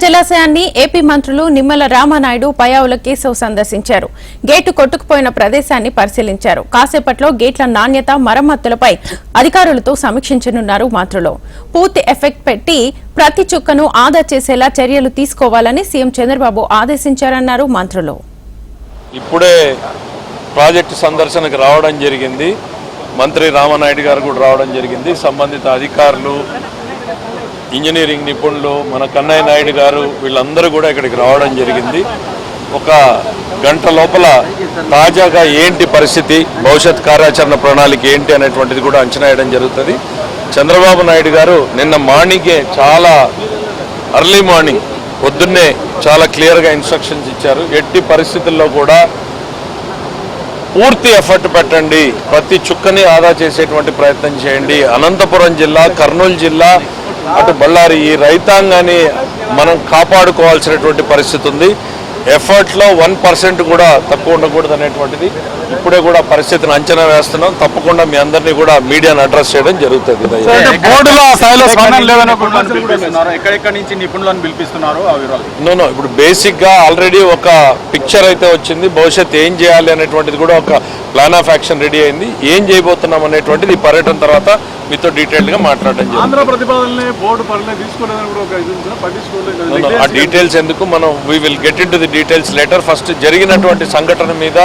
జలాశయాన్ని AP మంత్రులు నిమ్మల రామానాయుడు, పయ్యావుల కేశవ్ సందర్శించారు. Gate కొట్టుకుపోయిన ప్రదేశాన్ని పరిశీలించారు. కాసేపట్లో గేట్ల నాణ్యత, మరమ్మతులపై అధికారులతో సమీక్షించనున్నారు మంత్రులు. పూర్తి ఎఫెక్ట్ పెట్టి ప్రతి చుక్కను ఆదా చేసేలా చర్యలు తీసుకోవాలని సీఎం చంద్రబాబు ఆదేశించారన్నారు మంత్రులు. ఇప్పుడే ప్రాజెక్టు సందర్శనకు రావడం జరిగింది. మంత్రి రామానాయుడు గారు కూడా రావడం జరిగింది. సంబంధిత అధికారులు, ఇంజనీరింగ్ నిపుణులు, మన కన్నయ్య నాయుడు గారు వీళ్ళందరూ కూడా ఇక్కడికి రావడం జరిగింది. ఒక గంట లోపల తాజాగా ఏంటి పరిస్థితి, భవిష్యత్ కార్యాచరణ ప్రణాళిక ఏంటి అనేటువంటిది కూడా అంచనా వేయడం జరుగుతుంది. చంద్రబాబు నాయుడు గారు నిన్న మార్నింగే చాలా అర్లీ మార్నింగ్ పొద్దున్నే చాలా క్లియర్గా ఇన్స్ట్రక్షన్స్ ఇచ్చారు. ఎట్టి పరిస్థితుల్లో కూడా పూర్తి ఎఫర్ట్ పెట్టండి, ప్రతి చుక్కని ఆదా చేసేటువంటి ప్రయత్నం చేయండి. అనంతపురం జిల్లా, కర్నూలు జిల్లా, అటు బళ్ళారి ఈ రైతాంగాన్ని మనం కాపాడుకోవాల్సినటువంటి పరిస్థితి ఉంది. ఎఫర్ట్లో 1% కూడా తక్కువ ఉండకూడదు అనేటువంటిది ఇప్పుడే కూడా పరిస్థితిని అంచనా వేస్తున్నాం. తప్పకుండా మీ అందరినీ కూడా మీడియాను అడ్రస్ చేయడం జరుగుతుంది. నో ఇప్పుడు బేసిక్గా ఆల్రెడీ ఒక పిక్చర్ అయితే వచ్చింది. భవిష్యత్ ఏం చేయాలి అనేటువంటిది కూడా ఒక ప్లాన్ ఆఫ్ యాక్షన్ రెడీ అయింది. ఏం చేయబోతున్నాం అనేటువంటిది ఈ పర్యటన తర్వాత మీతో డీటెయిల్గా మాట్లాడడం జరిగింది. ఆ డీటెయిల్స్ ఎందుకు, మనం we will get in to the details later. First జరిగినటువంటి సంఘటన మీద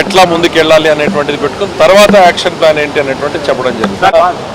ఎట్లా ముందుకు వెళ్ళాలి అనేటువంటిది పెట్టుకుని తర్వాత యాక్షన్ ప్లాన్ ఏంటి అనేటువంటిది చెప్పడం జరుగుతుంది.